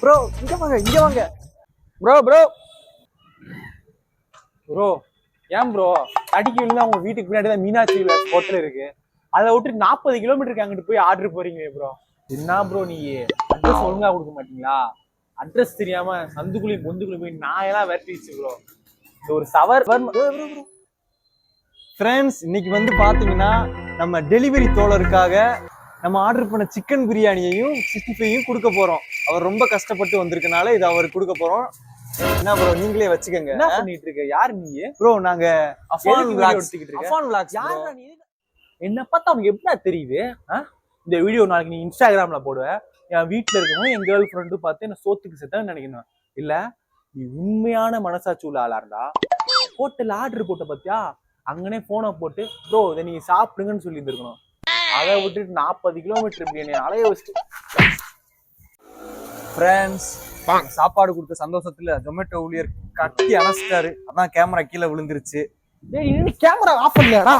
Bro இங்க வாங்க bro bro bro ஏன் ப்ரோ தடிக்கு விழுந்து அவங்க வீட்டுக்கு பின்னாடி தான் மீனாட்சி ஹோட்டல் இருக்கு. அதை விட்டு 40 கிலோமீட்டருக்கு அங்கிட்டு போய் ஆர்டர் போறீங்களே ப்ரோ. என்ன ப்ரோ நீ அட்ரஸ் ஒழுங்கா கொடுக்க மாட்டீங்களா? அட்ரஸ் தெரியாம சந்துக்குள்ளி பொந்துக்குள்ளி போய் நாயெல்லாம் விரட்டிச்சு ப்ரோ. இந்த ஒரு சவர் ஃப்ரெண்ட்ஸ், இன்னைக்கு வந்து பாத்தீங்கன்னா நம்ம டெலிவரி தோழருக்காக நம்ம ஆர்டர் பண்ண சிக்கன் பிரியாணியையும் 65யும் கொடுக்க போறோம். அவர் ரொம்ப கஷ்டப்பட்டு வந்திருக்கனால இதை அவர் கொடுக்க போறோம். என்ன ப்ரோ நீங்களே வச்சுக்கோங்க. என்ன பண்ணிட்டு இருக்க? யாரு நீ ப்ரோ? நாங்க அஃபான் விளாக்ஸ். யாரா நீ? என்ன பார்த்தா உனக்கு எப்படியா தெரியுது? இந்த வீடியோ நாளைக்கு நீ இன்ஸ்டாகிராம்ல போடுவ. என் வீட்டுல இருக்கவும் என் கேர்ள் ஃப்ரெண்டு பார்த்து என்ன சோத்துக்கு செத்தான்னு நினைக்கணும். இல்ல நீ உண்மையான மனசாட்சி உள்ள ஆளா இருந்தா ஹோட்டல் ஆர்டர் போட்ட பாத்தியா, அங்கனே போனை போட்டு ப்ரோ இதை நீங்க சாப்பிடுங்கன்னு சொல்லி இருந்திருக்கணும். அதை விட்டுட்டு 40 கிலோமீட்டர் பிரியாணி அலைய வச்சுட்டு. ஃப்ரெண்ட்ஸ், சாப்பாடு கொடுத்த சந்தோஷத்துல ஜொமேட்டோ ஊழியர் கட்டி அணைச்சிட்டாரு. அதான் கேமரா கீழே விழுந்துருச்சு. Camera off பண்ணலையாடா?